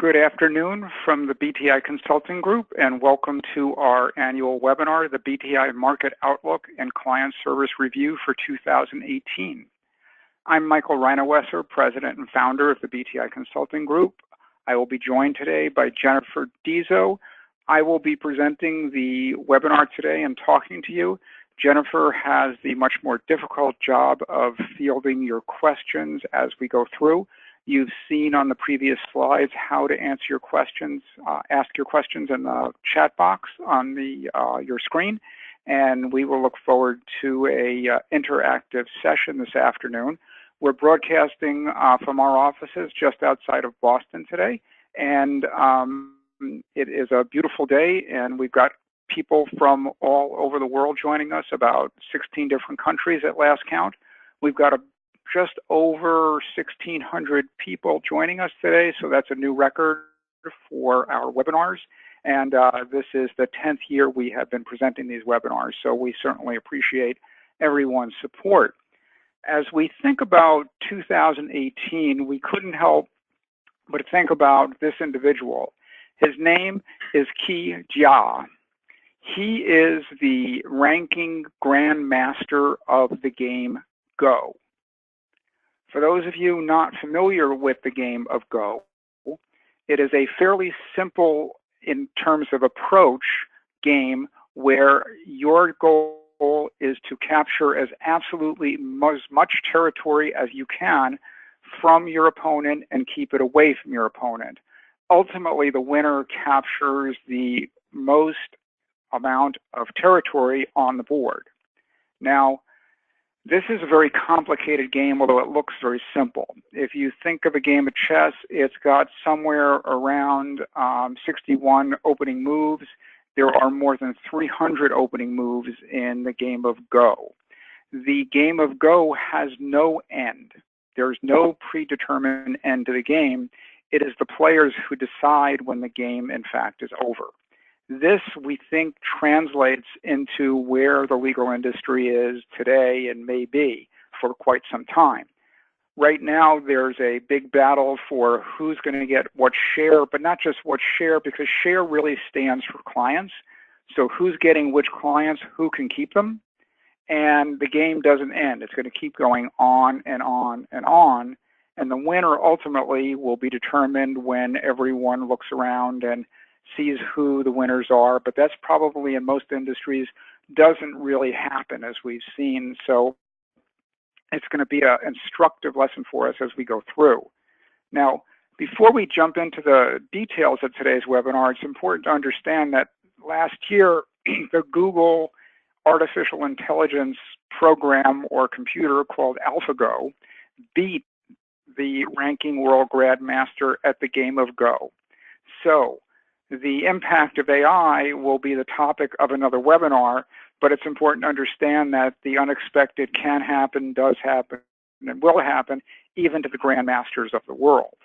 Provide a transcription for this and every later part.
Good afternoon from the BTI Consulting Group, and welcome to our annual webinar, the BTI Market Outlook and Client Service Review for 2018. I'm Michael Reinowesser, President and Founder of the BTI Consulting Group. I will be joined today by Jennifer Dizzo. I will be presenting the webinar today and talking to you. Jennifer has the much more difficult job of fielding your questions as we go through. You've seen on the previous slides how to answer your questions, ask your questions in the chat box on your screen, and we will look forward to a interactive session this afternoon. We're broadcasting from our offices just outside of Boston today, and it is a beautiful day, and we've got people from all over the world joining us, about 16 different countries at last count. We've got just over 1,600 people joining us today, so that's a new record for our webinars. And this is the 10th year we have been presenting these webinars, so we certainly appreciate everyone's support. As we think about 2018, we couldn't help but think about this individual. His name is Qi Jia. He is the ranking grandmaster of the game Go. For those of you not familiar with the game of Go, it is a fairly simple, in terms of approach, game where your goal is to capture as absolutely much territory as you can from your opponent and keep it away from your opponent. Ultimately, the winner captures the most amount of territory on the board. Now, this is a very complicated game, although it looks very simple. If you think of a game of chess, it's got somewhere around 61 opening moves. There are more than 300 opening moves in the game of Go. The game of Go has no end. There's no predetermined end to the game. It is the players who decide when the game, in fact, is over. This, we think, translates into where the legal industry is today and may be for quite some time. Right now, there's a big battle for who's going to get what share, but not just what share, because share really stands for clients. So who's getting which clients, who can keep them, and the game doesn't end. It's going to keep going on and on and on, and the winner ultimately will be determined when everyone looks around and sees who the winners are, but that's probably in most industries doesn't really happen, as we've seen. So it's going to be an instructive lesson for us as we go through. Now, before we jump into the details of today's webinar, it's important to understand that last year, the Google artificial intelligence program or computer called AlphaGo beat the ranking world grandmaster at the game of Go. So the impact of AI will be the topic of another webinar, but it's important to understand that the unexpected can happen, does happen, and will happen even to the grandmasters of the world.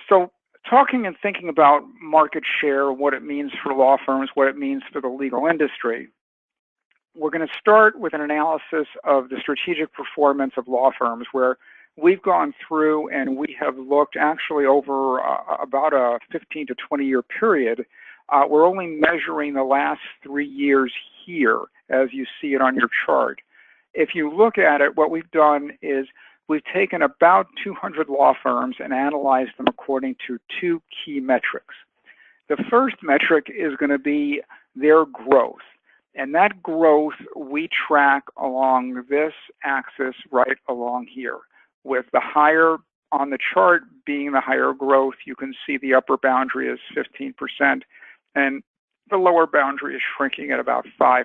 So talking and thinking about market share, what it means for law firms, what it means for the legal industry, we're going to start with an analysis of the strategic performance of law firms, where we've gone through and we have looked actually over about a 15 to 20 year period. We're only measuring the last 3 years here, as you see it on your chart. If you look at it, what we've done is we've taken about 200 law firms and analyzed them according to 2 key metrics. The first metric is going to be their growth. And that growth we track along this axis right along here, with the higher on the chart being the higher growth. You can see the upper boundary is 15%, and the lower boundary is shrinking at about 5%.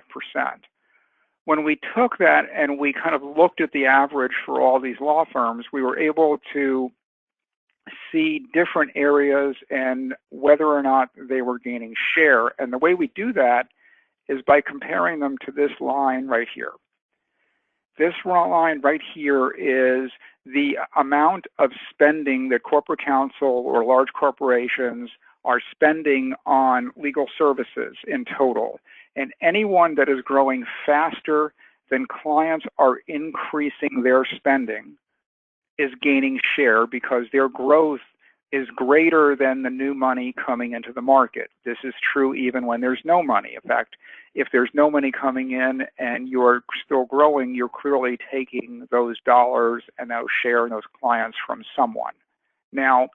When we took that and we kind of looked at the average for all these law firms, we were able to see different areas and whether or not they were gaining share. And the way we do that is by comparing them to this line right here. This line right here is the amount of spending that corporate counsel or large corporations are spending on legal services in total. And anyone that is growing faster than clients are increasing their spending is gaining share, because their growth is greater than the new money coming into the market. This is true even when there's no money. In fact, if there's no money coming in and you're still growing, you're clearly taking those dollars and those share and those clients from someone. Now,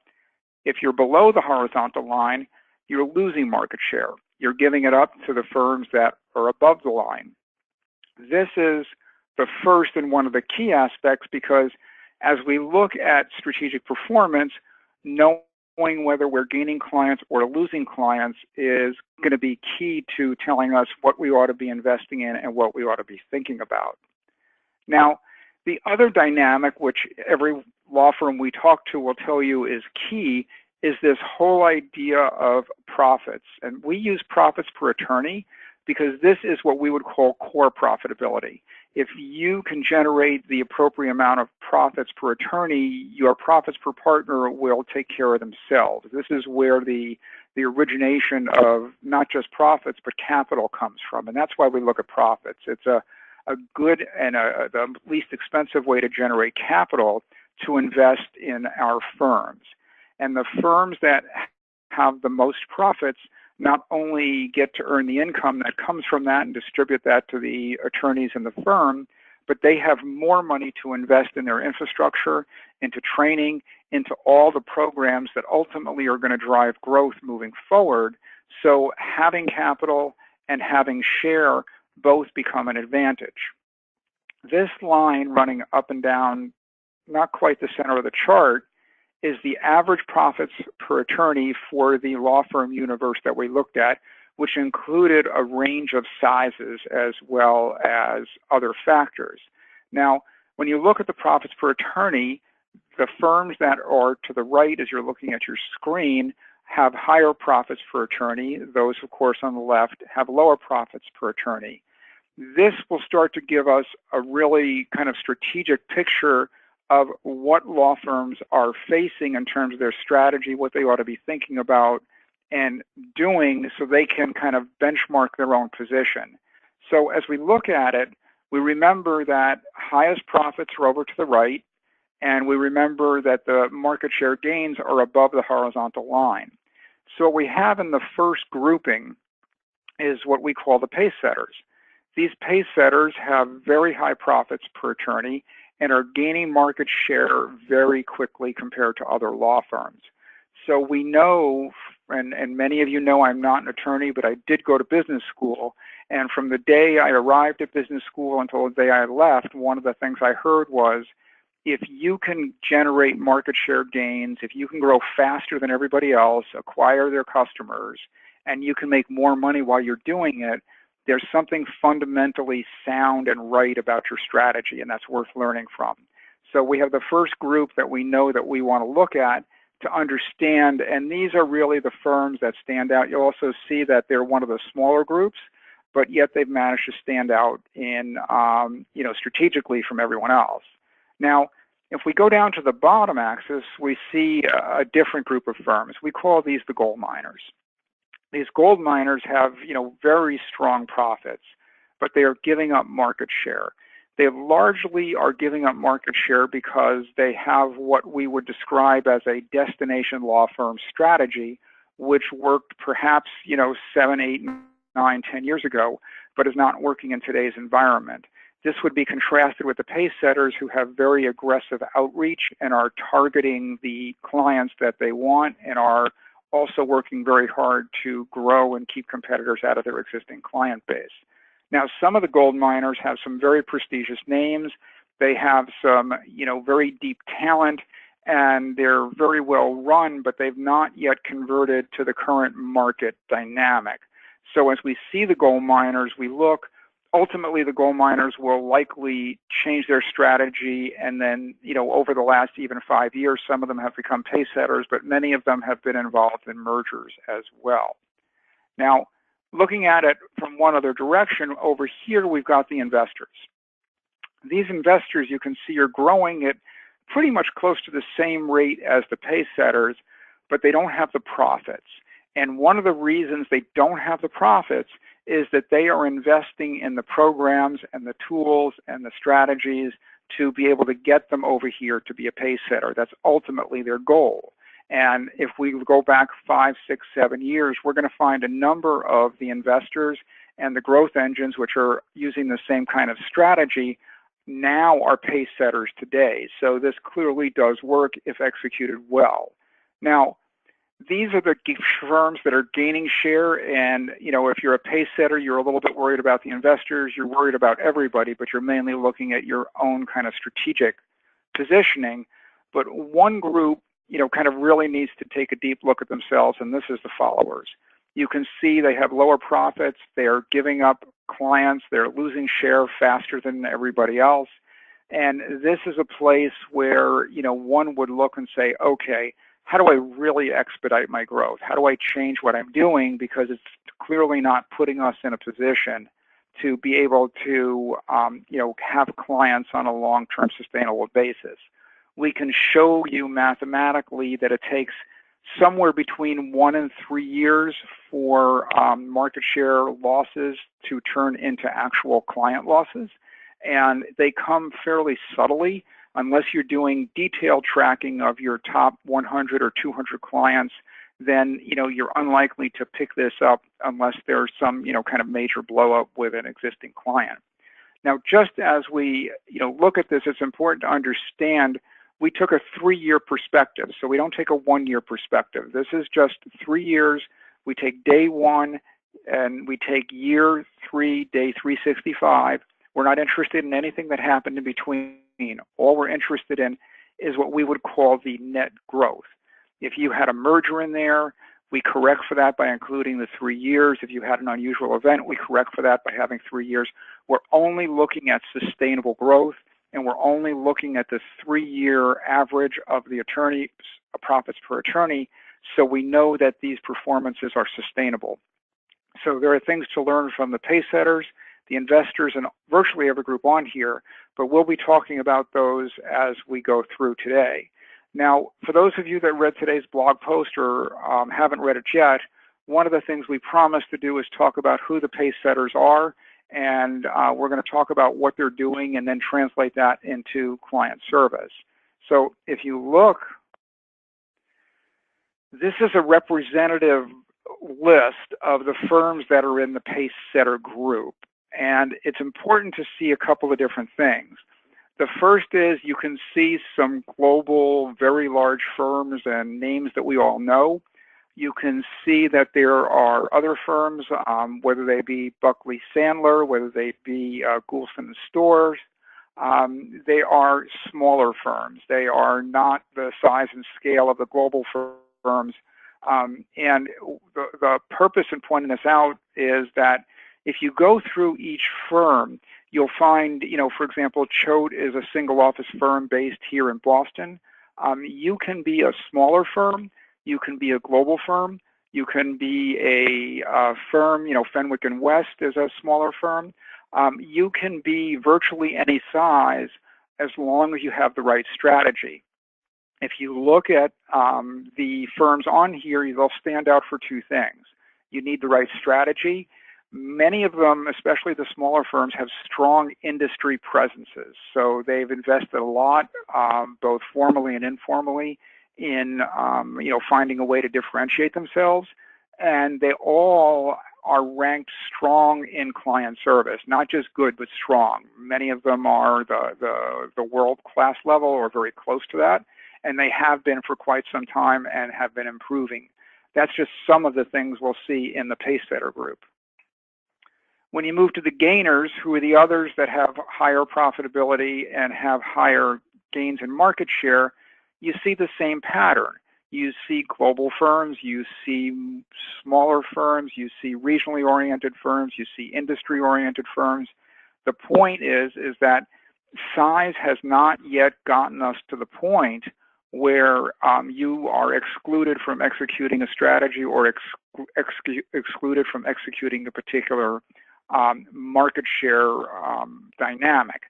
if you're below the horizontal line, you're losing market share. You're giving it up to the firms that are above the line. This is the first and one of the key aspects, because as we look at strategic performance, knowing whether we're gaining clients or losing clients is going to be key to telling us what we ought to be investing in and what we ought to be thinking about. Now, the other dynamic, which every law firm we talk to will tell you is key, is this whole idea of profits. And we use profits per attorney because this is what we would call core profitability. If you can generate the appropriate amount of profits per attorney, your profits per partner will take care of themselves. This is where the origination of not just profits, but capital comes from. And that's why we look at profits. It's a good and the least expensive way to generate capital to invest in our firms. And the firms that have the most profits not only get to earn the income that comes from that and distribute that to the attorneys in the firm, but they have more money to invest in their infrastructure, into training, into all the programs that ultimately are going to drive growth moving forward. So having capital and having share both become an advantage. This line running up and down, not quite the center of the chart, is the average profits per attorney for the law firm universe that we looked at, which included a range of sizes as well as other factors. Now, when you look at the profits per attorney, the firms that are to the right as you're looking at your screen have higher profits per attorney. Those, of course, on the left have lower profits per attorney. This will start to give us a really kind of strategic picture of what law firms are facing in terms of their strategy, what they ought to be thinking about and doing so they can kind of benchmark their own position. So as we look at it, we remember that highest profits are over to the right, and we remember that the market share gains are above the horizontal line. So what we have in the first grouping is what we call the pace setters. These pace setters have very high profits per attorney and are gaining market share very quickly compared to other law firms. So we know, and many of you know I'm not an attorney, but I did go to business school. And from the day I arrived at business school until the day I left, one of the things I heard was, if you can generate market share gains, if you can grow faster than everybody else, acquire their customers, and you can make more money while you're doing it, there's something fundamentally sound and right about your strategy, and that's worth learning from. So we have the first group that we know that we want to look at to understand, and these are really the firms that stand out. You'll also see that they're one of the smaller groups, but yet they've managed to stand out in, strategically from everyone else. Now, if we go down to the bottom axis, we see a different group of firms. We call these the gold miners. These gold miners have, very strong profits, but they are giving up market share. They largely are giving up market share because they have what we would describe as a destination law firm strategy, which worked perhaps, 7, 8, 9, 10 years ago, but is not working in today's environment. This would be contrasted with the pace setters, who have very aggressive outreach and are targeting the clients that they want and are also working very hard to grow and keep competitors out of their existing client base. Now, some of the gold miners have some very prestigious names. They have some, very deep talent, and they're very well run, but they've not yet converted to the current market dynamic. So as we see the gold miners, we look, ultimately the gold miners will likely change their strategy, and then, over the last even 5 years, some of them have become pace setters, but many of them have been involved in mergers as well. Now, looking at it from one other direction, over here we've got the investors. These investors, you can see, are growing at pretty much close to the same rate as the pace setters, but they don't have the profits. And one of the reasons they don't have the profits is that they are investing in the programs and the tools and the strategies to be able to get them over here to be a pace setter. That's ultimately their goal. And if we go back 5, 6, 7 years, we're going to find a number of the investors and the growth engines which are using the same kind of strategy now are pace setters today. So this clearly does work if executed well. Now, these are the firms that are gaining share, and if you're a pace setter, you're a little bit worried about the investors, you're worried about everybody, but you're mainly looking at your own kind of strategic positioning. But one group, kind of really needs to take a deep look at themselves, and this is the followers. You can see they have lower profits, they are giving up clients, they're losing share faster than everybody else. And this is a place where, one would look and say, okay, how do I really expedite my growth? How do I change what I'm doing? Because it's clearly not putting us in a position to be able to, have clients on a long-term sustainable basis. We can show you mathematically that it takes somewhere between 1 and 3 years for market share losses to turn into actual client losses. And they come fairly subtly. Unless you're doing detailed tracking of your top 100 or 200 clients, then you're unlikely to pick this up unless there's some kind of major blow up with an existing client. Now, just as we look at this, it's important to understand we took a 3-year perspective, so we don't take a 1-year perspective. This is just 3 years. We take day 1 and we take year 3, day 365. We're not interested in anything that happened in between. All we're interested in is what we would call the net growth. If you had a merger in there, we correct for that by including the 3 years. If you had an unusual event, we correct for that by having 3 years. We're only looking at sustainable growth, and we're only looking at the 3-year average of the attorney's profits per attorney, so we know that these performances are sustainable. So there are things to learn from the pace setters, the investors, and virtually every group on here, but we'll be talking about those as we go through today. Now, for those of you that read today's blog post or haven't read it yet, one of the things we promised to do is talk about who the pace setters are, and we're going to talk about what they're doing and then translate that into client service. So if you look, this is a representative list of the firms that are in the pace setter group. And it's important to see a couple of different things. The first is you can see some global, very large firms and names that we all know. You can see that there are other firms, whether they be Buckley Sandler, whether they be Goulston Stores. They are smaller firms. They are not the size and scale of the global firms. And the purpose in pointing this out is that if you go through each firm, you'll find, for example, Choate is a single office firm based here in Boston. You can be a smaller firm, you can be a global firm, you can be a firm, Fenwick and West is a smaller firm. You can be virtually any size as long as you have the right strategy. If you look at the firms on here, they'll stand out for 2 things. You need the right strategy. Many of them, especially the smaller firms, have strong industry presences. So they've invested a lot, both formally and informally, in finding a way to differentiate themselves. And they all are ranked strong in client service, not just good, but strong. Many of them are the world-class level or very close to that, and they have been for quite some time and have been improving. That's just some of the things we'll see in the pace setter group. When you move to the gainers, who are the others that have higher profitability and have higher gains in market share, you see the same pattern. You see global firms, you see smaller firms, you see regionally oriented firms, you see industry oriented firms. The point is that size has not yet gotten us to the point where you are excluded from executing a strategy or excluded from executing a particular market share dynamic.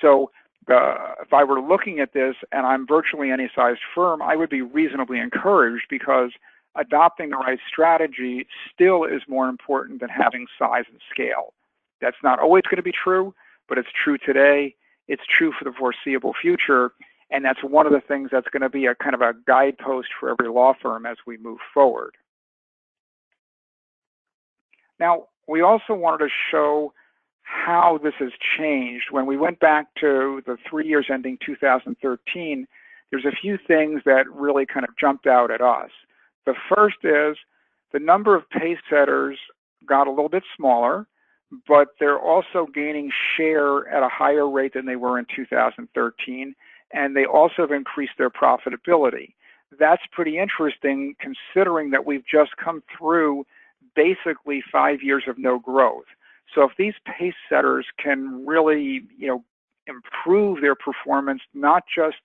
So if I were looking at this and I'm virtually any sized firm, I would be reasonably encouraged, because adopting the right strategy still is more important than having size and scale. That's not always going to be true, but it's true today. It's true for the foreseeable future. And that's one of the things that's going to be a kind of a guidepost for every law firm as we move forward. Now, we also wanted to show how this has changed. When we went back to the 3 years ending 2013, there's a few things that really kind of jumped out at us. The first is the number of pace setters got a little bit smaller, but they're also gaining share at a higher rate than they were in 2013, and they also have increased their profitability. That's pretty interesting considering that we've just come through basically 5 years of no growth. So if these pace setters can really, improve their performance, not just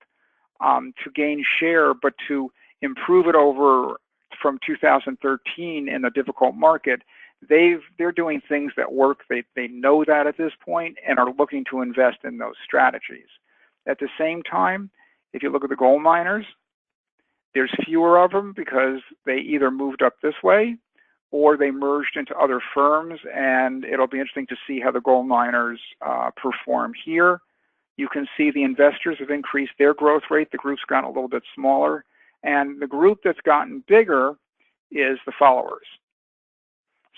to gain share, but to improve it over from 2013 in a difficult market, they're doing things that work. They know that at this point and are looking to invest in those strategies. At the same time, if you look at the gold miners, there's fewer of them because they either moved up this way or they merged into other firms, and it'll be interesting to see how the gold miners perform here. You can see the investors have increased their growth rate. The group's gotten a little bit smaller, and the group that's gotten bigger is the followers.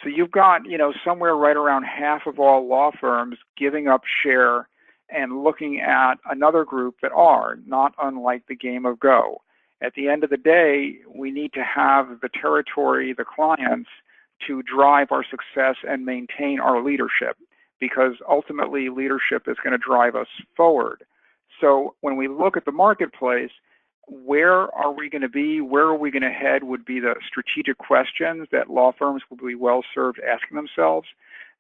So you've got, somewhere right around half of all law firms giving up share and looking at another group that are, not unlike the game of Go. At the end of the day, we need to have the territory, the clients, to drive our success and maintain our leadership, because ultimately leadership is going to drive us forward. So when we look at the marketplace, where are we going to be? Where are we going to head would be the strategic questions that law firms will be well served asking themselves.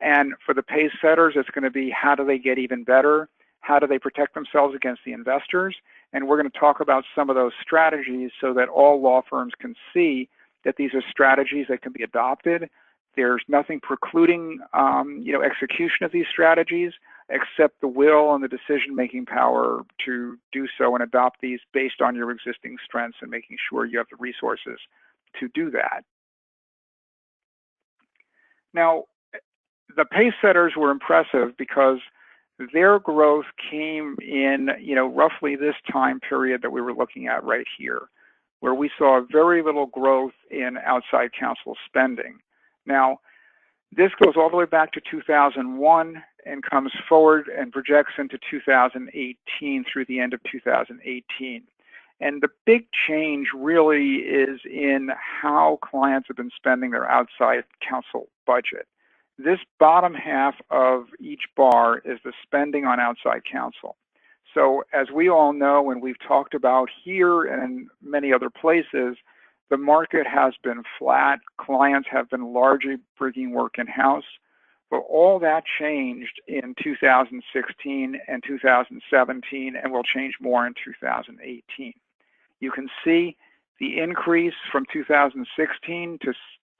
And for the pace setters, it's going to be how do they get even better? How do they protect themselves against the investors? And we're going to talk about some of those strategies so that all law firms can see that these are strategies that can be adopted. There's nothing precluding execution of these strategies except the will and the decision-making power to do so and adopt these based on your existing strengths and making sure you have the resources to do that. Now, the pace setters were impressive because their growth came in, roughly this time period that we were looking at right here, where we saw very little growth in outside counsel spending. Now, this goes all the way back to 2001 and comes forward and projects into 2018 through the end of 2018. And the big change really is in how clients have been spending their outside counsel budget. This bottom half of each bar is the spending on outside counsel. So as we all know, and we've talked about here and many other places, the market has been flat. Clients have been largely bringing work in-house. But all that changed in 2016 and 2017 and will change more in 2018. You can see the increase from 2016 to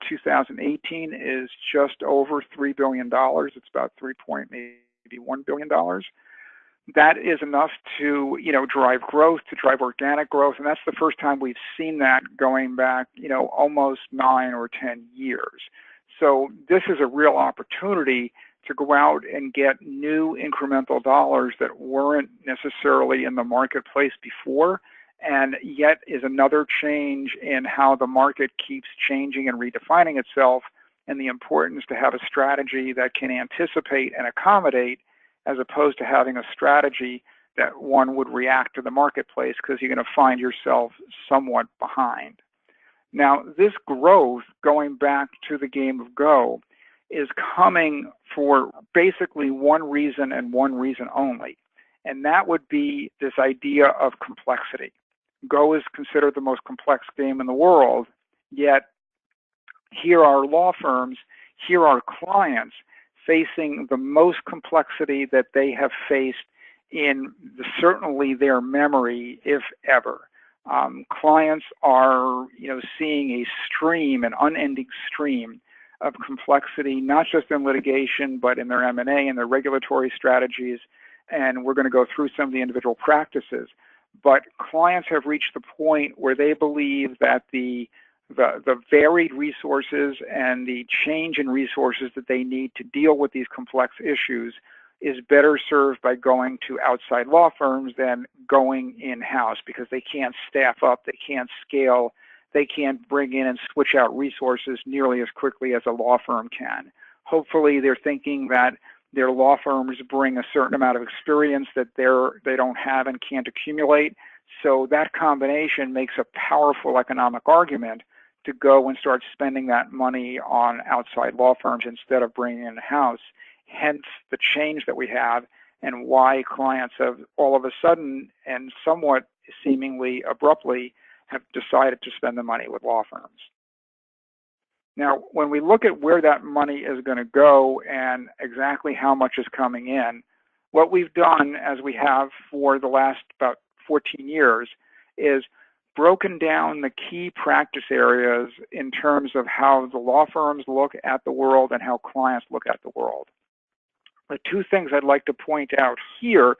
2018 is just over $3 billion. It's about $3.1 billion. That is enough to, drive growth, to drive organic growth, and that's the first time we've seen that going back, almost 9 or 10 years. So this is a real opportunity to go out and get new incremental dollars that weren't necessarily in the marketplace before, and yet is another change in how the market keeps changing and redefining itself, and the importance to have a strategy that can anticipate and accommodate, as opposed to having a strategy that one would react to the marketplace, because you're going to find yourself somewhat behind. Now, this growth, going back to the game of Go, is coming for basically one reason and one reason only, and that would be this idea of complexity. Go is considered the most complex game in the world, yet here are law firms, here are clients facing the most complexity that they have faced in certainly their memory, if ever. Clients are, seeing a stream, an unending stream of complexity, not just in litigation, but in their M&A and their regulatory strategies. And we're going to go through some of the individual practices. But clients have reached the point where they believe that the varied resources and the change in resources that they need to deal with these complex issues is better served by going to outside law firms than going in-house, because they can't staff up, they can't scale, they can't bring in and switch out resources nearly as quickly as a law firm can. Hopefully they're thinking that their law firms bring a certain amount of experience that they don't have and can't accumulate. So that combination makes a powerful economic argument to go and start spending that money on outside law firms instead of bringing it in-house. Hence the change that we have, and why clients have all of a sudden and somewhat seemingly abruptly have decided to spend the money with law firms. Now, when we look at where that money is going to go and exactly how much is coming in, what we've done, as we have for the last about 14 years, is broken down the key practice areas in terms of how the law firms look at the world and how clients look at the world. The two things I'd like to point out here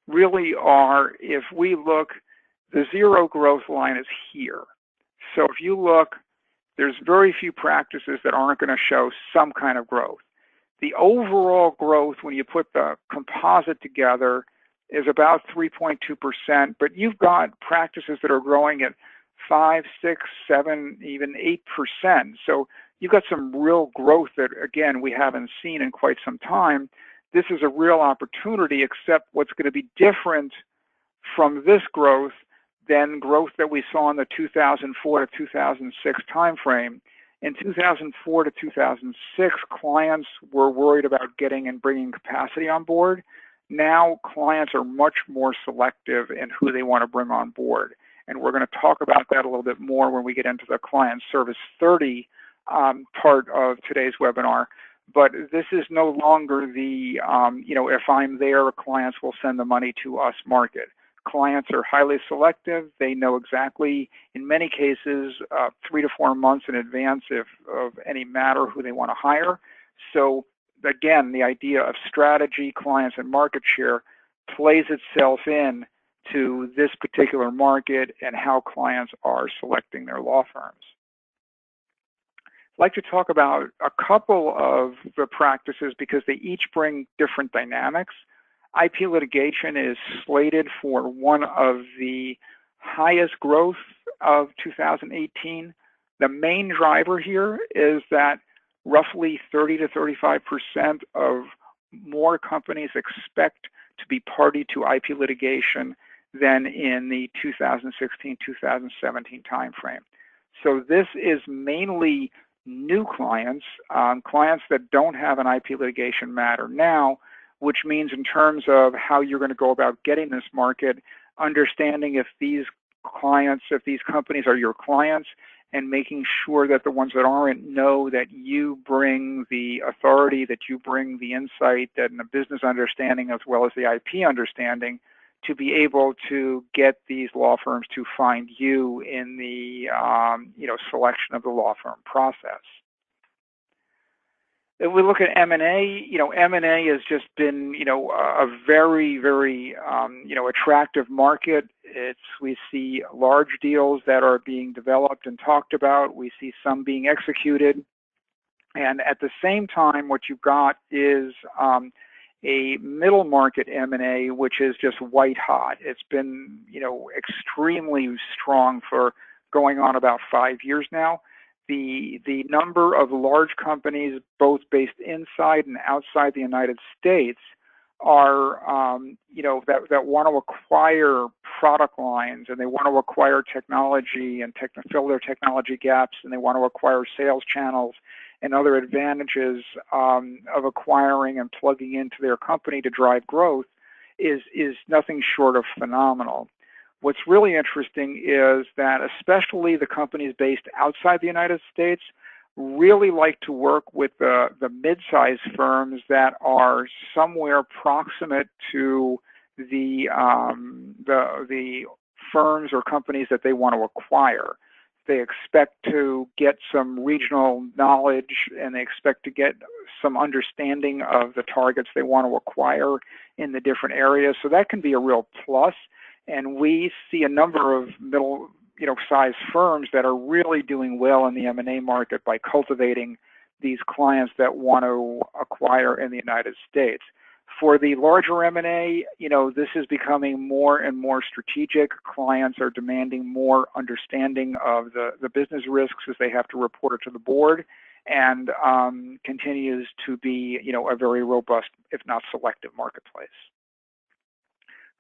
really are, if we look, the zero growth line is here. So if you look, there's very few practices that aren't going to show some kind of growth. The overall growth, when you put the composite together, is about 3.2%, but you've got practices that are growing at 5, 6, 7, even 8%. So you've got some real growth that, again, we haven't seen in quite some time. This is a real opportunity, except what's going to be different from this growth than growth that we saw in the 2004 to 2006 timeframe. In 2004 to 2006, clients were worried about getting and bringing capacity on board. Now clients are much more selective in who they want to bring on board. And we're going to talk about that a little bit more when we get into the Client Service 30 part of today's webinar. But this is no longer the, if I'm there, clients will send the money to us market. Clients are highly selective. They know exactly, in many cases, 3 to 4 months in advance of any matter who they want to hire. So again, the idea of strategy, clients, and market share plays itself in to this particular market and how clients are selecting their law firms. I'd like to talk about a couple of the practices because they each bring different dynamics. IP litigation is slated for one of the highest growth of 2018. The main driver here is that roughly 30 to 35% of more companies expect to be party to IP litigation than in the 2016-2017 timeframe. So this is mainly new clients, clients that don't have an IP litigation matter now, which means in terms of how you're going to go about getting this market, understanding if these clients, if these companies are your clients, and making sure that the ones that aren't know that you bring the authority, that you bring the insight, that and the business understanding as well as the IP understanding to be able to get these law firms to find you in the selection of the law firm process. If we look at M&A, M&A has just been, a very, very, attractive market. We see large deals that are being developed and talked about. We see some being executed. And at the same time, what you've got is a middle market M&A, which is just white hot. It's been, extremely strong for going on about 5 years now. The number of large companies, both based inside and outside the United States, are, that want to acquire product lines, and they want to acquire technology and fill their technology gaps, and they want to acquire sales channels and other advantages of acquiring and plugging into their company to drive growth is nothing short of phenomenal. What's really interesting is that especially the companies based outside the United States really like to work with the mid-sized firms that are somewhere proximate to the firms or companies that they want to acquire. They expect to get some regional knowledge, and they expect to get some understanding of the targets they want to acquire in the different areas. So that can be a real plus. And we see a number of middle, size firms that are really doing well in the M&A market by cultivating these clients that want to acquire in the United States. For the larger M&A, this is becoming more and more strategic. Clients are demanding more understanding of the business risks as they have to report it to the board, and continues to be, a very robust, if not selective, marketplace.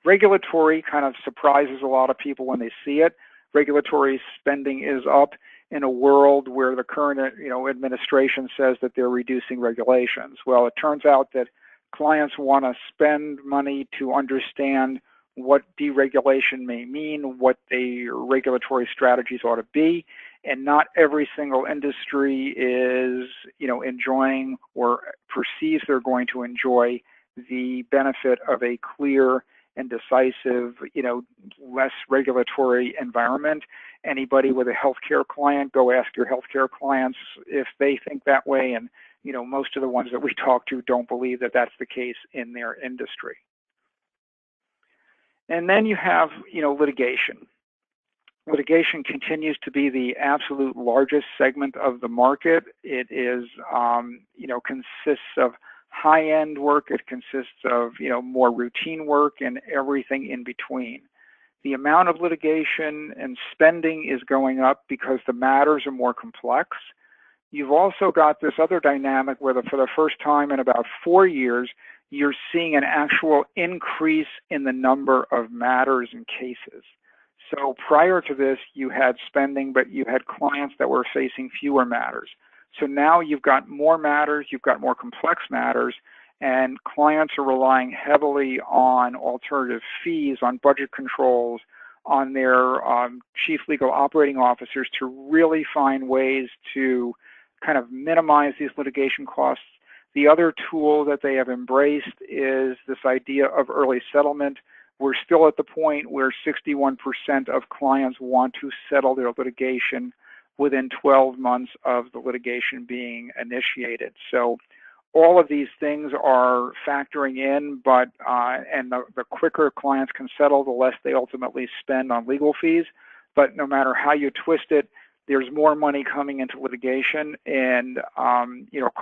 Regulatory kind of surprises a lot of people when they see it. Regulatory spending is up in a world where the current, administration says that they're reducing regulations. Well, it turns out that clients want to spend money to understand what deregulation may mean, what their regulatory strategies ought to be, and not every single industry is, enjoying or perceives they're going to enjoy the benefit of a clear and decisive, less regulatory environment. Anybody with a healthcare client, go ask your healthcare clients if they think that way, and most of the ones that we talk to don't believe that that's the case in their industry. And then you have, litigation. Litigation continues to be the absolute largest segment of the market. It is, consists of high-end work. It consists of, more routine work and everything in between. The amount of litigation and spending is going up because the matters are more complex. You've also got this other dynamic where for the first time in about 4 years, you're seeing an actual increase in the number of matters and cases. So prior to this, you had spending, but you had clients that were facing fewer matters. So now you've got more matters, you've got more complex matters, and clients are relying heavily on alternative fees, on budget controls, on their chief legal operating officers to really find ways to kind of minimize these litigation costs. The other tool that they have embraced is this idea of early settlement. We're still at the point where 61% of clients want to settle their litigation within 12 months of the litigation being initiated. So all of these things are factoring in, but and the quicker clients can settle, the less they ultimately spend on legal fees. But no matter how you twist it, there's more money coming into litigation, and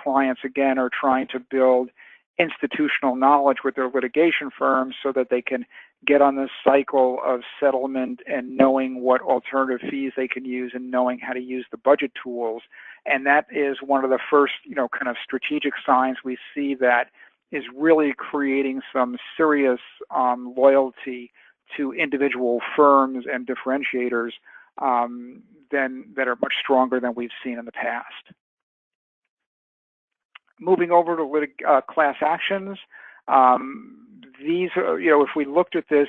clients again are trying to build institutional knowledge with their litigation firms so that they can get on this cycle of settlement and knowing what alternative fees they can use and knowing how to use the budget tools. And that is one of the first, kind of strategic signs we see that is really creating some serious loyalty to individual firms and differentiators that are much stronger than we've seen in the past. Moving over to class actions, these are, if we looked at this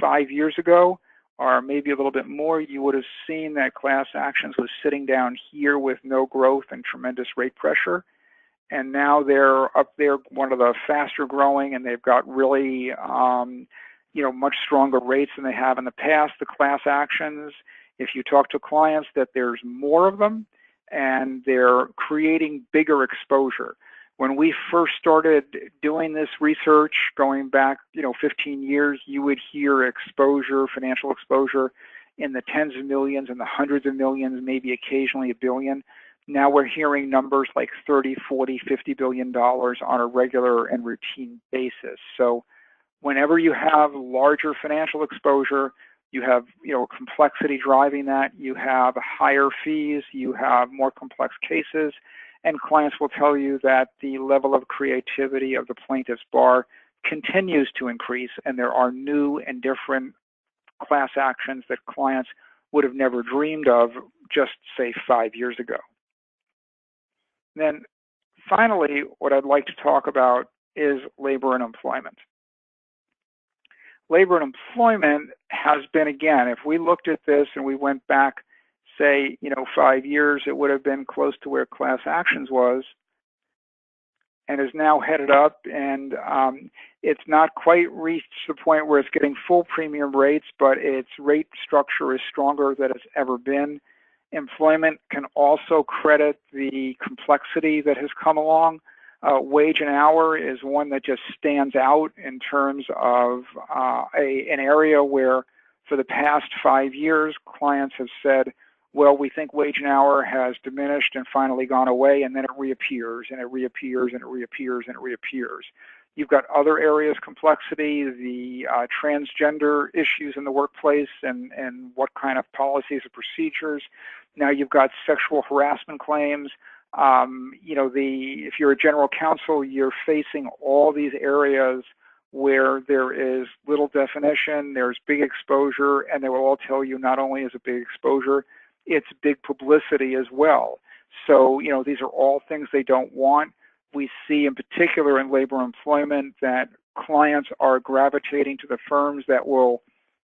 5 years ago, or maybe a little bit more, you would have seen that class actions was sitting down here with no growth and tremendous rate pressure. And now they're up there, one of the faster growing, and they've got really, much stronger rates than they have in the past. The class actions, if you talk to clients, that there's more of them, and they're creating bigger exposure. When we first started doing this research, going back, 15 years, you would hear exposure, financial exposure, in the tens of millions and the hundreds of millions, maybe occasionally $1 billion. Now we're hearing numbers like 30, 40, $50 billion on a regular and routine basis. So whenever you have larger financial exposure, you have, complexity driving that, you have higher fees, you have more complex cases, and clients will tell you that the level of creativity of the plaintiff's bar continues to increase, and there are new and different class actions that clients would have never dreamed of just, say, 5 years ago. And then finally, what I'd like to talk about is labor and employment. Labor and employment has been, again, if we looked at this and we went back, say, 5 years, it would have been close to where class actions was, and is now headed up, and it's not quite reached the point where it's getting full premium rates, but its rate structure is stronger than it's ever been. Employment can also credit the complexity that has come along. Wage and hour is one that just stands out in terms of an area where for the past 5 years, clients have said, well, we think wage and hour has diminished and finally gone away, and then it reappears, and it reappears, and it reappears, and it reappears. You've got other areas, complexity, the transgender issues in the workplace and what kind of policies and procedures. Now you've got sexual harassment claims. If you're a general counsel, you're facing all these areas where there is little definition, there's big exposure, and they will all tell you not only is it big exposure, it's big publicity as well. So, these are all things they don't want. We see in particular in labor employment that clients are gravitating to the firms that will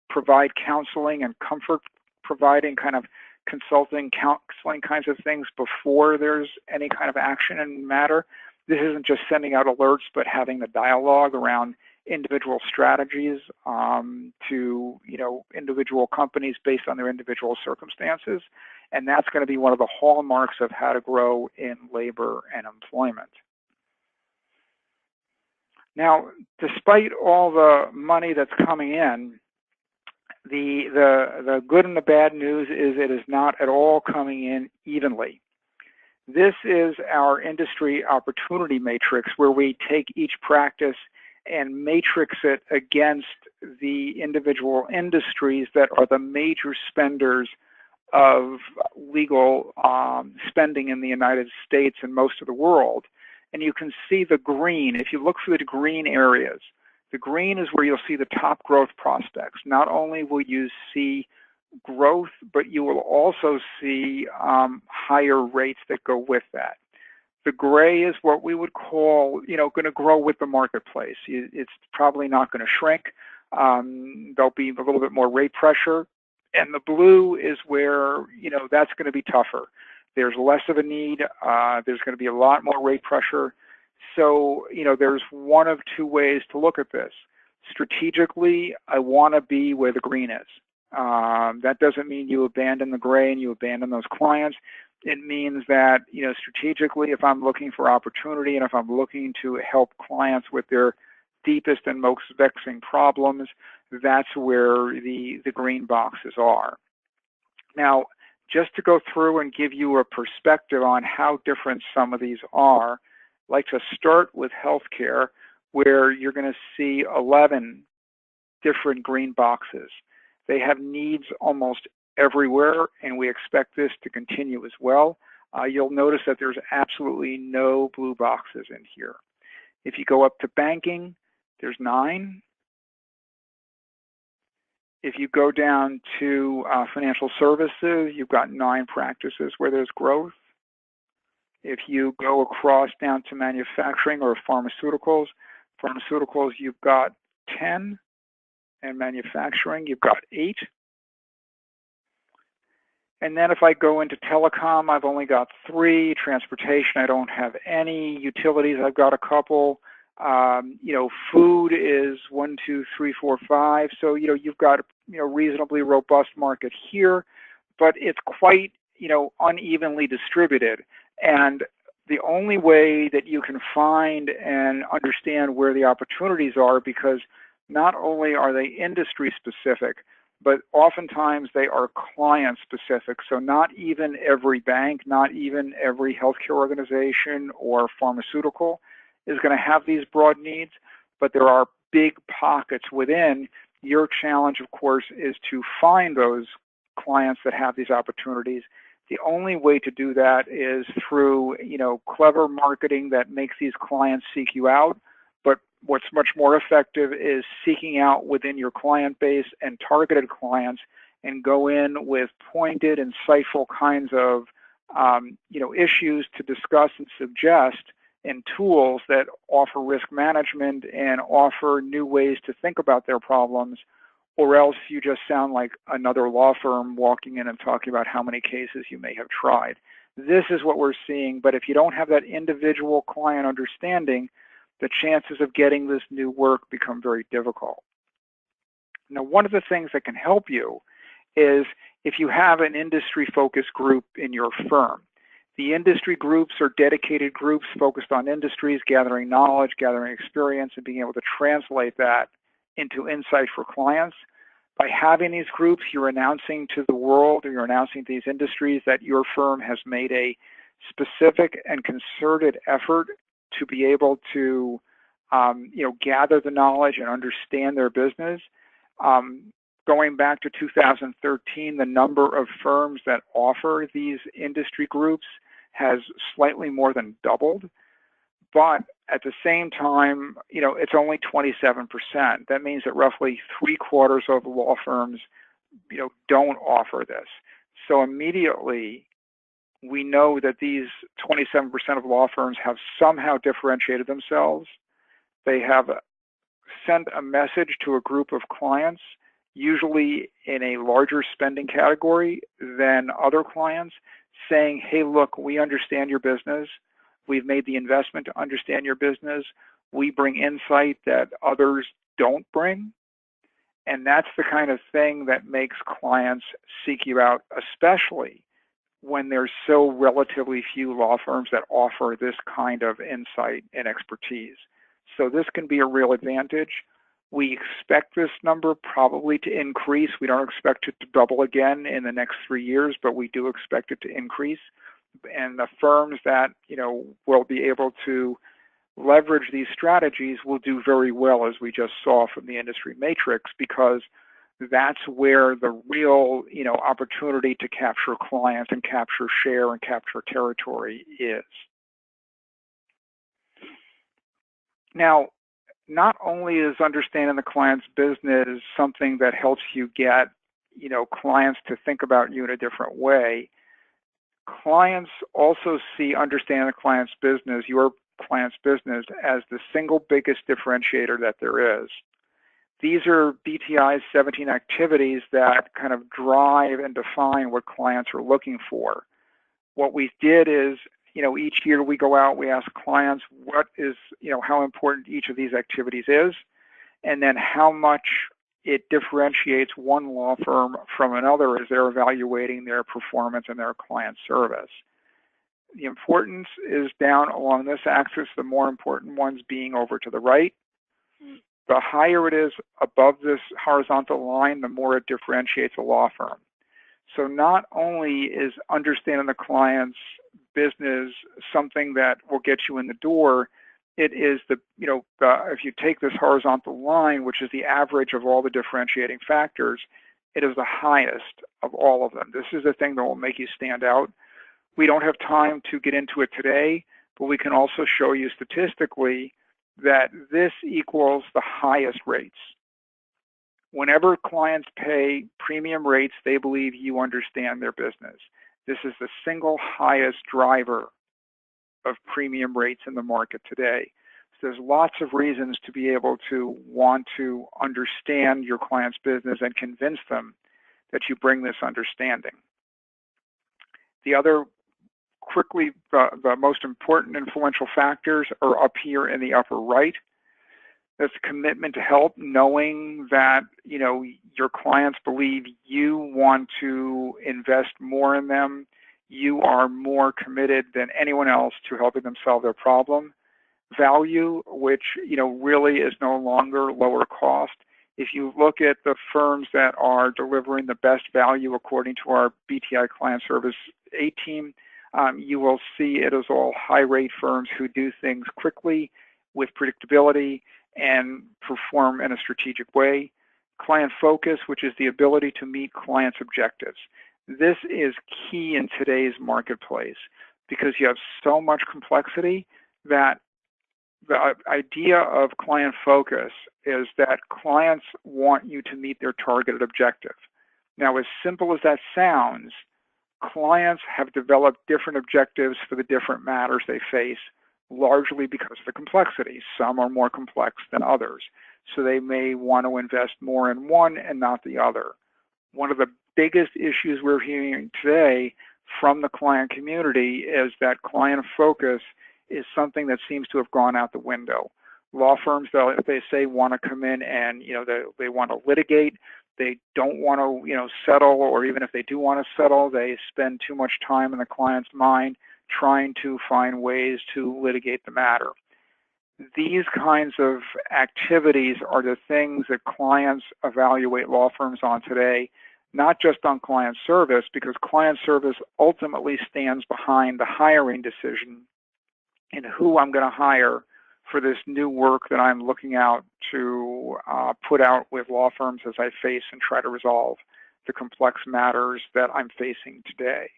provide counseling and comfort providing kind of consulting, counseling kinds of things before there's any kind of action and matter. This isn't just sending out alerts, but having the dialogue around individual strategies to individual companies based on their individual circumstances. And that's going to be one of the hallmarks of how to grow in labor and employment. Now, despite all the money that's coming in, the good and the bad news is it is not at all coming in evenly. This is our industry opportunity matrix, where we take each practice and matrix it against the individual industries that are the major spenders of legal spending in the United States and most of the world. And you can see the green. If you look for the green areas, the green is where you'll see the top growth prospects. Not only will you see growth, but you will also see higher rates that go with that. The gray is what we would call, going to grow with the marketplace. It's probably not going to shrink. There'll be a little bit more rate pressure. And the blue is where, that's going to be tougher. There's less of a need. There's going to be a lot more rate pressure. So, there's one of two ways to look at this. Strategically, I want to be where the green is. That doesn't mean you abandon the gray and you abandon those clients. It means that, strategically, if I'm looking for opportunity and if I'm looking to help clients with their deepest and most vexing problems, that's where the green boxes are. Now, just to go through and give you a perspective on how different some of these are, I'd like to start with healthcare, where you're going to see 11 different green boxes. They have needs almost everywhere, and we expect this to continue as well. You'll notice that there's absolutely no blue boxes in here. If you go up to banking, there's 9. If you go down to financial services, you've got 9 practices where there's growth. If you go across down to manufacturing or pharmaceuticals, you've got 10, and manufacturing, you've got 8. And then if I go into telecom, I've only got 3. Transportation, I don't have any. Utilities, I've got a couple. Food is 1, 2, 3, 4, 5. So, you've got a reasonably robust market here, but it's quite, unevenly distributed. And the only way that you can find and understand where the opportunities are, because not only are they industry specific, but oftentimes they are client specific. So not even every bank, not even every healthcare organization or pharmaceutical is going to have these broad needs, but there are big pockets within. Your challenge, of course, is to find those clients that have these opportunities. The only way to do that is through, clever marketing that makes these clients seek you out. But what's much more effective is seeking out within your client base and targeted clients and go in with pointed, insightful kinds of, issues to discuss and suggest, and tools that offer risk management and offer new ways to think about their problems, or else you just sound like another law firm walking in and talking about how many cases you may have tried. This is what we're seeing, but if you don't have that individual client understanding, the chances of getting this new work become very difficult. Now, one of the things that can help you is if you have an industry-focused group in your firm. The industry groups are dedicated groups focused on industries, gathering knowledge, gathering experience, and being able to translate that into insight for clients. By having these groups, you're announcing to the world, or you're announcing to these industries that your firm has made a specific and concerted effort to be able to gather the knowledge and understand their business. Going back to 2013, the number of firms that offer these industry groups has slightly more than doubled. But at the same time, it's only 27%. That means that roughly 3/4 of law firms, don't offer this. So immediately, we know that these 27% of law firms have somehow differentiated themselves. They have sent a message to a group of clients, usually in a larger spending category than other clients, saying, hey, look, we understand your business. We've made the investment to understand your business. We bring insight that others don't bring. And that's the kind of thing that makes clients seek you out, especially when there's so relatively few law firms that offer this kind of insight and expertise. So this can be a real advantage. We expect this number probably to increase. We don't expect it to double again in the next 3 years, but we do expect it to increase. And the firms that, will be able to leverage these strategies will do very well, as we just saw from the industry matrix, because that's where the real, opportunity to capture clients and capture share and capture territory is. Now, not only is understanding the client's business something that helps you get, clients to think about you in a different way, clients also see understanding the client's business, your client's business, as the single biggest differentiator that there is. These are BTI's 17 activities that kind of drive and define what clients are looking for. What we did is, each year we go out, we ask clients what is, how important each of these activities is, and then how much it differentiates one law firm from another as they're evaluating their performance and their client service. The importance is down along this axis, the more important ones being over to the right. The higher it is above this horizontal line, the more it differentiates a law firm. So not only is understanding the client's business something that will get you in the door, it is if you take this horizontal line, which is the average of all the differentiating factors, it is the highest of all of them. This is the thing that will make you stand out. We don't have time to get into it today, but we can also show you statistically that this equals the highest rates. Whenever clients pay premium rates, they believe you understand their business. This is the single highest driver of premium rates in the market today. So there's lots of reasons to be able to want to understand your client's business and convince them that you bring this understanding. The other the most important influential factors are up here in the upper right. That's a commitment to help, knowing that your clients believe you want to invest more in them. You are more committed than anyone else to helping them solve their problem. Value, which really is no longer lower cost. If you look at the firms that are delivering the best value according to our BTI Client Service A team, you will see it is all high-rate firms who do things quickly with predictability and perform in a strategic way. Client focus, which is the ability to meet clients' objectives. This is key in today's marketplace because you have so much complexity that the idea of client focus is that clients want you to meet their targeted objective. Now, as simple as that sounds, clients have developed different objectives for the different matters they face, largely because of the complexity. Some are more complex than others, so they may want to invest more in one and not the other. One of the biggest issues we're hearing today from the client community is that client focus is something that seems to have gone out the window. Law firms, if they say want to come in and they want to litigate, they don't want to settle, or even if they do want to settle, they spend too much time in the client's mind trying to find ways to litigate the matter. These kinds of activities are the things that clients evaluate law firms on today, not just on client service, because client service ultimately stands behind the hiring decision in who I'm going to hire for this new work that I'm looking out to put out with law firms as I face and try to resolve the complex matters that I'm facing today.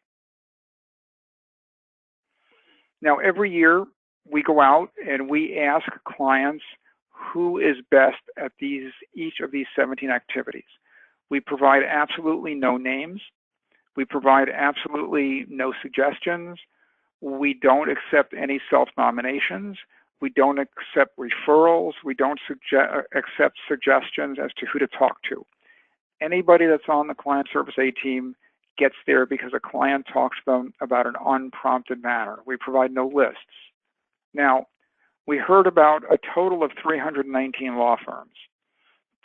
Now, every year we go out and we ask clients who is best at each of these 17 activities. We provide absolutely no names. We provide absolutely no suggestions. We don't accept any self-nominations. We don't accept referrals. We don't accept suggestions as to who to talk to. Anybody that's on the client service A team gets there because a client talks to them about an unprompted matter. We provide no lists. Now, we heard about a total of 319 law firms.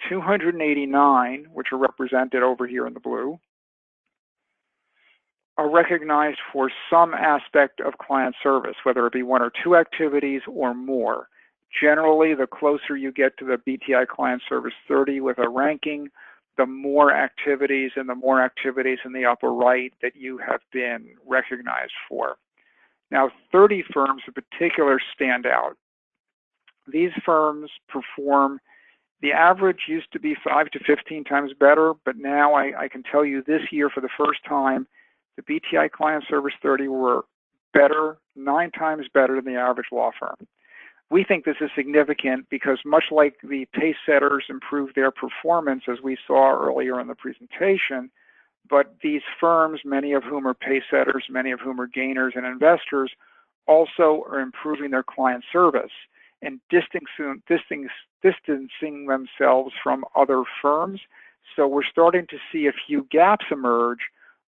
289, which are represented over here in the blue, are recognized for some aspect of client service, whether it be one or two activities or more. Generally, the closer you get to the BTI Client Service 30 with a ranking, the more activities and the more activities in the upper right that you have been recognized for. Now, 30 firms in particular stand out. These firms perform, the average used to be 5 to 15 times better, but now I can tell you this year for the first time, the BTI Client Service 30 were better, 9 times better than the average law firm. We think this is significant because much like the pace setters improve their performance, as we saw earlier in the presentation, but these firms, many of whom are pace setters, many of whom are gainers and investors, also are improving their client service and distancing themselves from other firms. So we're starting to see a few gaps emerge,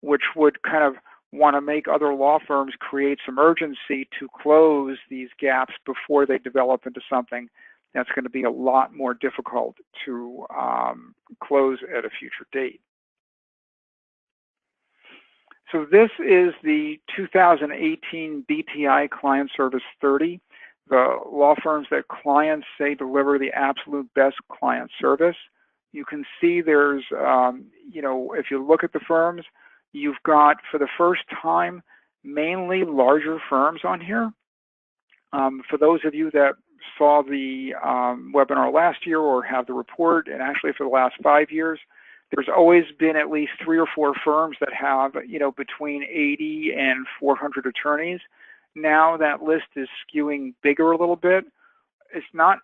which would kind of want to make other law firms create some urgency to close these gaps before they develop into something that's going to be a lot more difficult to close at a future date. So this is the 2018 BTI Client Service 30, the law firms that clients say deliver the absolute best client service. You can see there's, if you look at the firms, you've got, for the first time, mainly larger firms on here. For those of you that saw the webinar last year or have the report, and actually for the last 5 years, there's always been at least 3 or 4 firms that have, between 80 and 400 attorneys. Now that list is skewing bigger a little bit. It's not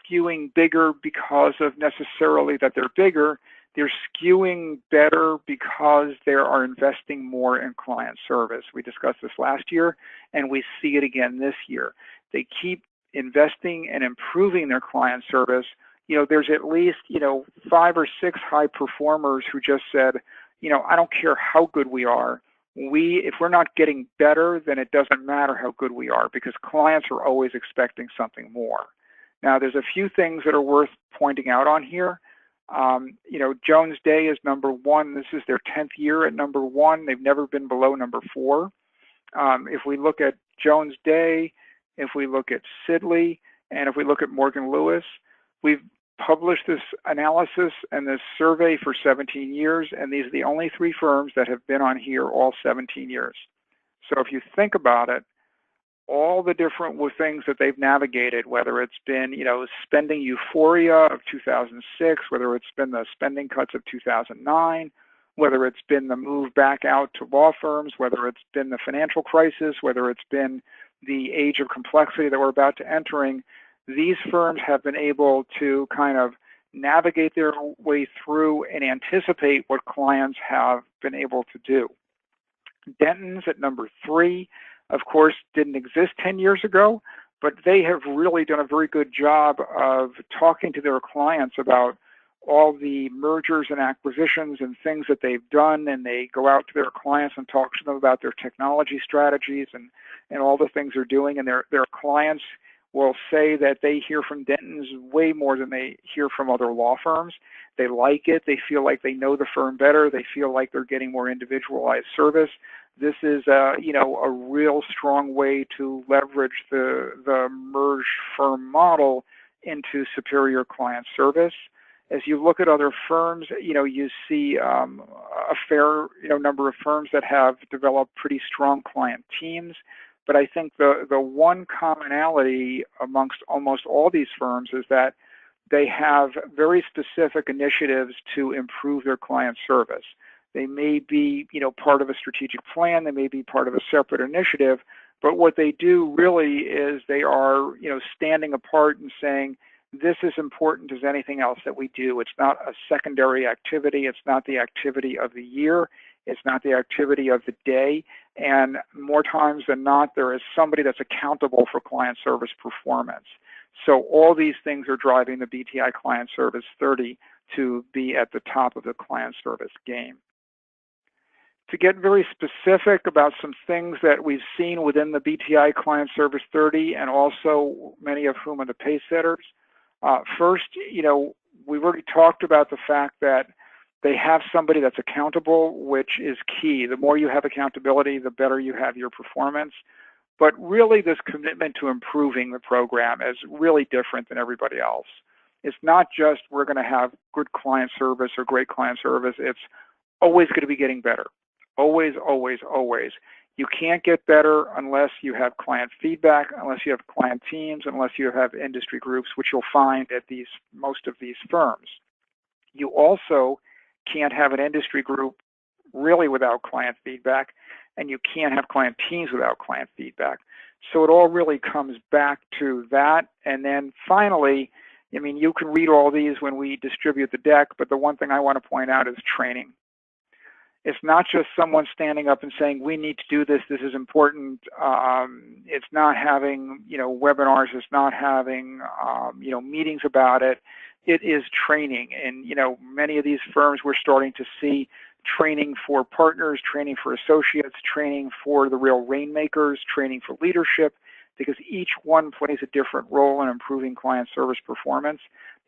skewing bigger because of necessarily that they're bigger. They're skewing better because they are investing more in client service. We discussed this last year, and we see it again this year. They keep investing and improving their client service. There's at least, 5 or 6 high performers who just said, I don't care how good we are. If we're not getting better, then it doesn't matter how good we are because clients are always expecting something more. Now, there's a few things that are worth pointing out on here. Jones Day is number 1. This is their 10th year at number 1. They've never been below number 4. If we look at Jones Day, if we look at Sidley, and if we look at Morgan Lewis, we've published this analysis and this survey for 17 years, and these are the only 3 firms that have been on here all 17 years. So if you think about it, all the different things that they've navigated, whether it's been, spending euphoria of 2006, whether it's been the spending cuts of 2009, whether it's been the move back out to law firms, whether it's been the financial crisis, whether it's been the age of complexity that we're about to entering, these firms have been able to kind of navigate their way through and anticipate what clients have been able to do. Denton's at number 3, of course, didn't exist 10 years ago, but they have really done a very good job of talking to their clients about all the mergers and acquisitions and things that they've done, and they go out to their clients and talk to them about their technology strategies and all the things they're doing, and their clients will say that they hear from Denton's way more than they hear from other law firms. They like it. They feel like they know the firm better. They feel like they're getting more individualized service. This is a real strong way to leverage the merged firm model into superior client service. As you look at other firms, you see a fair number of firms that have developed pretty strong client teams. But I think the one commonality amongst almost all these firms is that they have very specific initiatives to improve their client service. They may be, part of a strategic plan. They may be part of a separate initiative. But what they do really is they are, standing apart and saying, this is important as anything else that we do. It's not a secondary activity. It's not the activity of the year. It's not the activity of the day. And more times than not, there is somebody that's accountable for client service performance. So all these things are driving the BTI Client Service 30 to be at the top of the client service game. To get very specific about some things that we've seen within the BTI Client Service 30, and also many of whom are the pace setters. First, we've already talked about the fact that they have somebody that's accountable, which is key. The more you have accountability, the better you have your performance. But really, this commitment to improving the program is really different than everybody else. It's not just we're going to have good client service or great client service. It's always going to be getting better. Always, always, always. You can't get better unless you have client feedback, unless you have client teams, unless you have industry groups, which you'll find at most of these firms. You also can't have an industry group really without client feedback, and you can't have client teams without client feedback. So it all really comes back to that. And then finally, you can read all these when we distribute the deck, but the one thing I want to point out is training. It's not just someone standing up and saying, we need to do this, this is important. It's not having, webinars, it's not having, meetings about it. It is training. And, many of these firms we're starting to see training for partners, training for associates, training for the real rainmakers, training for leadership, because each one plays a different role in improving client service performance.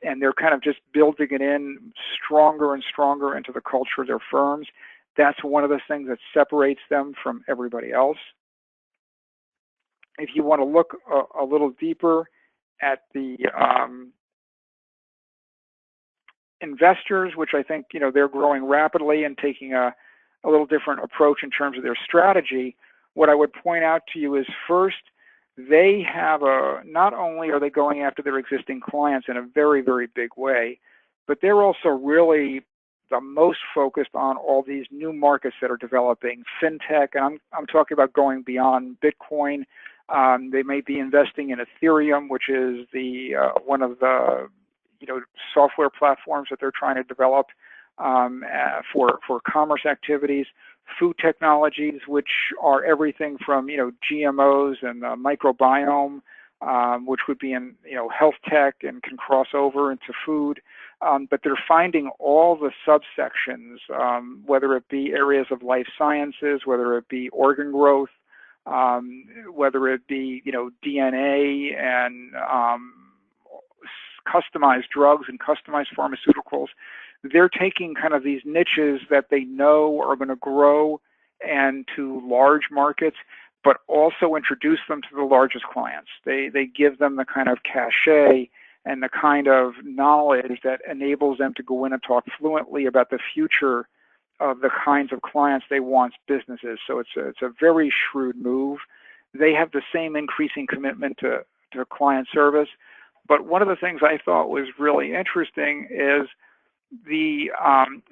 And they're kind of just building it in stronger and stronger into the culture of their firms. That's one of the things that separates them from everybody else. If you want to look a little deeper at the investors, which I think, they're growing rapidly and taking a little different approach in terms of their strategy, what I would point out to you is first, they have not only are they going after their existing clients in a very, very big way, but they're also really the most focused on all these new markets that are developing, fintech, and I'm talking about going beyond Bitcoin. They may be investing in Ethereum, which is the one of the software platforms that they're trying to develop for commerce activities. Food technologies, which are everything from GMOs and microbiome, which would be in health tech and can cross over into food. But they're finding all the subsections, whether it be areas of life sciences, whether it be organ growth, whether it be DNA and customized drugs and customized pharmaceuticals. They're taking kind of these niches that they know are going to grow and to large markets, but also introduce them to the largest clients. They give them the kind of cachet and the kind of knowledge that enables them to go in and talk fluently about the future of the kinds of clients they want businesses. So it's a very shrewd move. They have the same increasing commitment to client service. But one of the things I thought was really interesting is the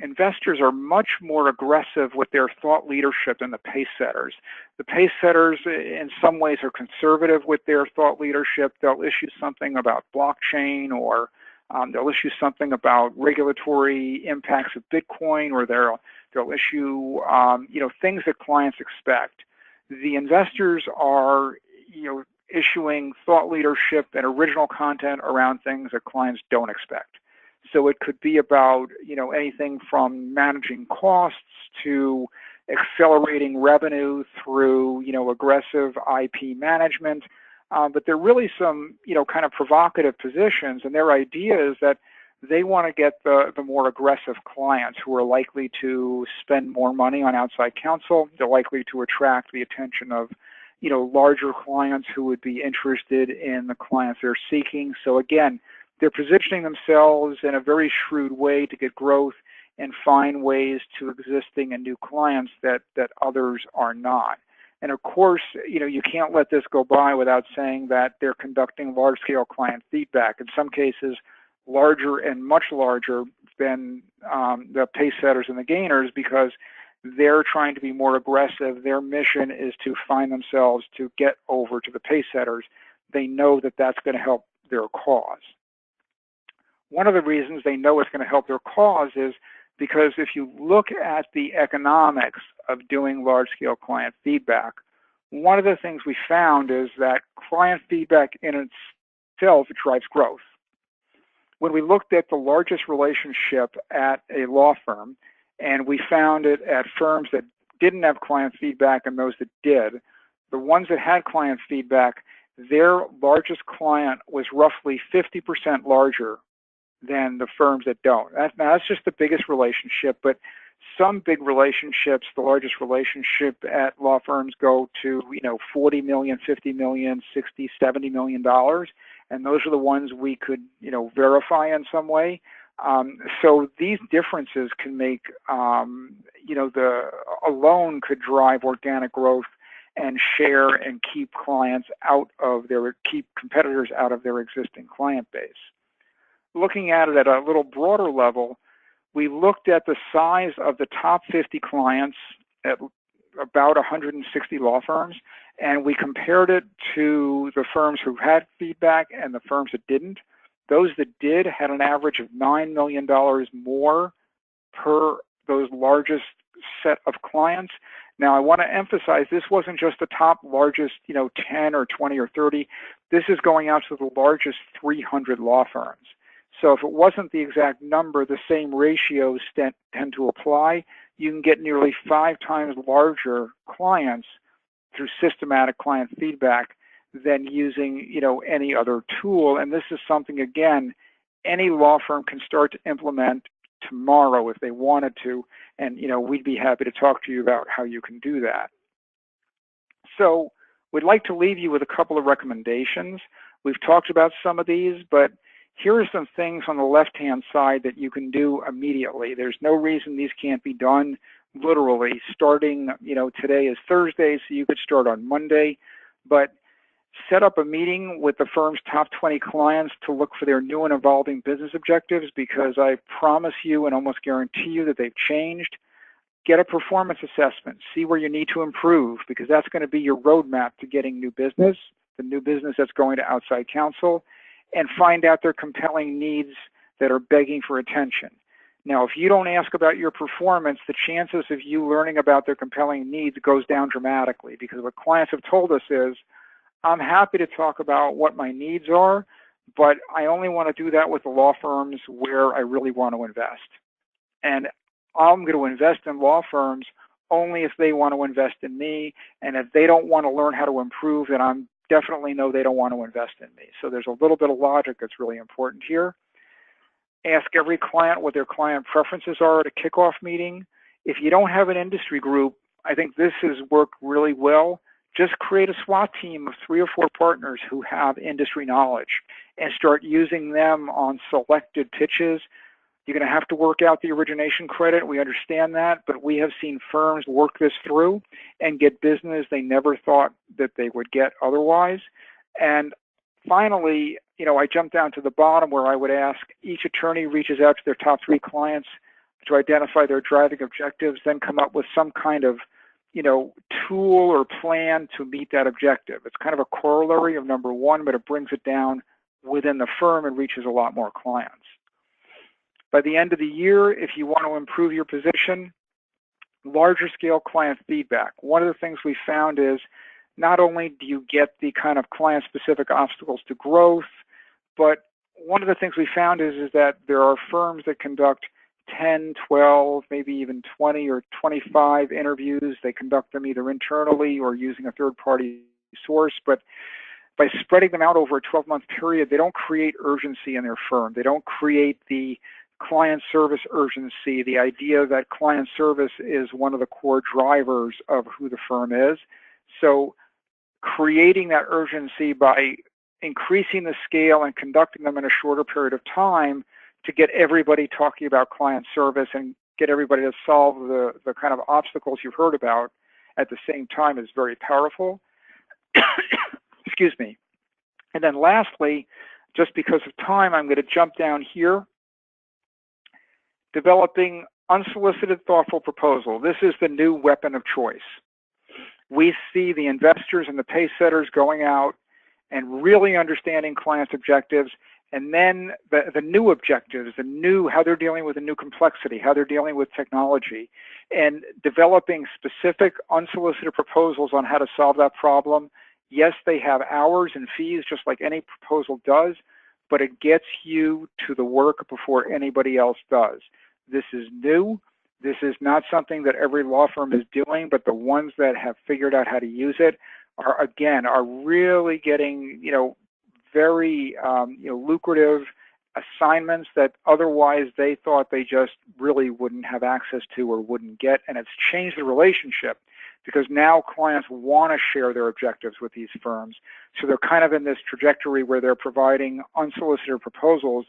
investors are much more aggressive with their thought leadership than the pace setters. The pace setters in some ways are conservative with their thought leadership. They'll issue something about blockchain, or they'll issue something about regulatory impacts of Bitcoin, or they'll issue things that clients expect. The investors are issuing thought leadership and original content around things that clients don't expect. So it could be about, anything from managing costs to accelerating revenue through, aggressive IP management. But they're really some, kind of provocative positions. And their idea is that they want to get the more aggressive clients who are likely to spend more money on outside counsel. They're likely to attract the attention of, larger clients who would be interested in the clients they're seeking. So again, they're positioning themselves in a very shrewd way to get growth and find ways to existing and new clients that others are not. And of course, you can't let this go by without saying that they're conducting large-scale client feedback. In some cases, larger and much larger than the pace setters and the gainers, because they're trying to be more aggressive. Their mission is to find themselves to get over to the pace setters. They know that that's going to help their cause. One of the reasons they know it's going to help their cause is because if you look at the economics of doing large-scale client feedback, one of the things we found is that client feedback in itself drives growth. When we looked at the largest relationship at a law firm, and we found it at firms that didn't have client feedback and those that did, the ones that had client feedback, their largest client was roughly 50% larger than the firms that don't. Now, that's just the biggest relationship, but some big relationships, the largest relationship at law firms go to, $40 million, $50 million, $60, $70 million, and those are the ones we could, verify in some way. So these differences can make, alone could drive organic growth and share and keep keep competitors out of their existing client base. Looking at it at a little broader level, we looked at the size of the top 50 clients at about 160 law firms, and we compared it to the firms who had feedback and the firms that didn't. Those that did had an average of $9 million more per those largest set of clients. Now, I want to emphasize this wasn't just the top largest, 10 or 20 or 30. This is going out to the largest 300 law firms. So if it wasn't the exact number, the same ratios tend to apply. You can get nearly 5 times larger clients through systematic client feedback than using, any other tool. And this is something, again, any law firm can start to implement tomorrow if they wanted to. And, we'd be happy to talk to you about how you can do that. So we'd like to leave you with a couple of recommendations. We've talked about some of these, but here are some things on the left-hand side that you can do immediately. There's no reason these can't be done literally starting, today is Thursday, so you could start on Monday, but set up a meeting with the firm's top 20 clients to look for their new and evolving business objectives, because I promise you and almost guarantee you that they've changed. Get a performance assessment, see where you need to improve, because that's going to be your roadmap to getting new business, the new business that's going to outside counsel, and find out their compelling needs that are begging for attention. Now, if you don't ask about your performance, the chances of you learning about their compelling needs goes down dramatically, because what clients have told us is, I'm happy to talk about what my needs are, but I only want to do that with the law firms where I really want to invest. And I'm going to invest in law firms only if they want to invest in me, and if they don't want to learn how to improve, then I'm definitely know they don't want to invest in me. So there's a little bit of logic that's really important here. Ask every client what their client preferences are at a kickoff meeting. If you don't have an industry group, I think this has worked really well. Just create a SWAT team of 3 or 4 partners who have industry knowledge and start using them on selected pitches. You're going to have to work out the origination credit. We understand that, but we have seen firms work this through and get business they never thought that they would get otherwise. And finally, I jumped down to the bottom where I would ask each attorney reaches out to their top 3 clients to identify their driving objectives, then come up with some kind of, tool or plan to meet that objective. It's kind of a corollary of number 1, but it brings it down within the firm and reaches a lot more clients. By the end of the year, if you want to improve your position, larger scale client feedback. One of the things we found is not only do you get the kind of client-specific obstacles to growth, but one of the things we found is that there are firms that conduct 10, 12, maybe even 20 or 25 interviews. They conduct them either internally or using a third-party source, but by spreading them out over a 12-month period, they don't create urgency in their firm. They don't create the client service urgency, the idea that client service is one of the core drivers of who the firm is. So creating that urgency by increasing the scale and conducting them in a shorter period of time to get everybody talking about client service and get everybody to solve the kind of obstacles you've heard about. at the same time is very powerful. Excuse me. And then lastly, just because of time, I'm going to jump down here. Developing unsolicited thoughtful proposal. This is the new weapon of choice. We see the investors and the pace setters going out and really understanding clients' objectives, and then the new objectives, how they're dealing with a new complexity, how they're dealing with technology, and developing specific unsolicited proposals on how to solve that problem. Yes, they have hours and fees just like any proposal does, but it gets you to the work before anybody else does. This is new. This is not something that every law firm is doing, but the ones that have figured out how to use it are really getting, very, lucrative assignments that otherwise they thought they just really wouldn't have access to or wouldn't get. And it's changed the relationship because now clients want to share their objectives with these firms. So they're kind of in this trajectory where they're providing unsolicited proposals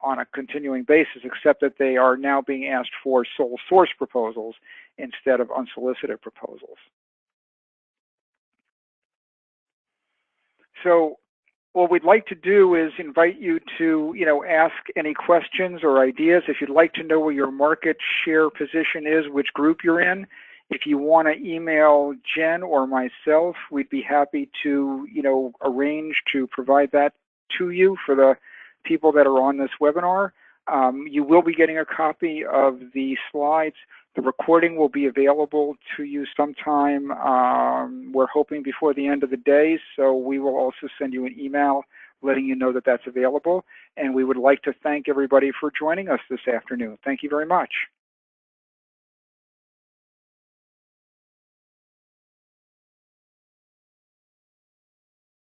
on a continuing basis, except that they are now being asked for sole source proposals instead of unsolicited proposals. So what we'd like to do is invite you to, ask any questions or ideas. If you'd like to know where your market share position is, which group you're in, if you want to email Jen or myself, we'd be happy to, arrange to provide that to you for the people that are on this webinar. You will be getting a copy of the slides. The recording will be available to you sometime, we're hoping before the end of the day, so we will also send you an email letting you know that that's available. And we would like to thank everybody for joining us this afternoon. Thank you very much.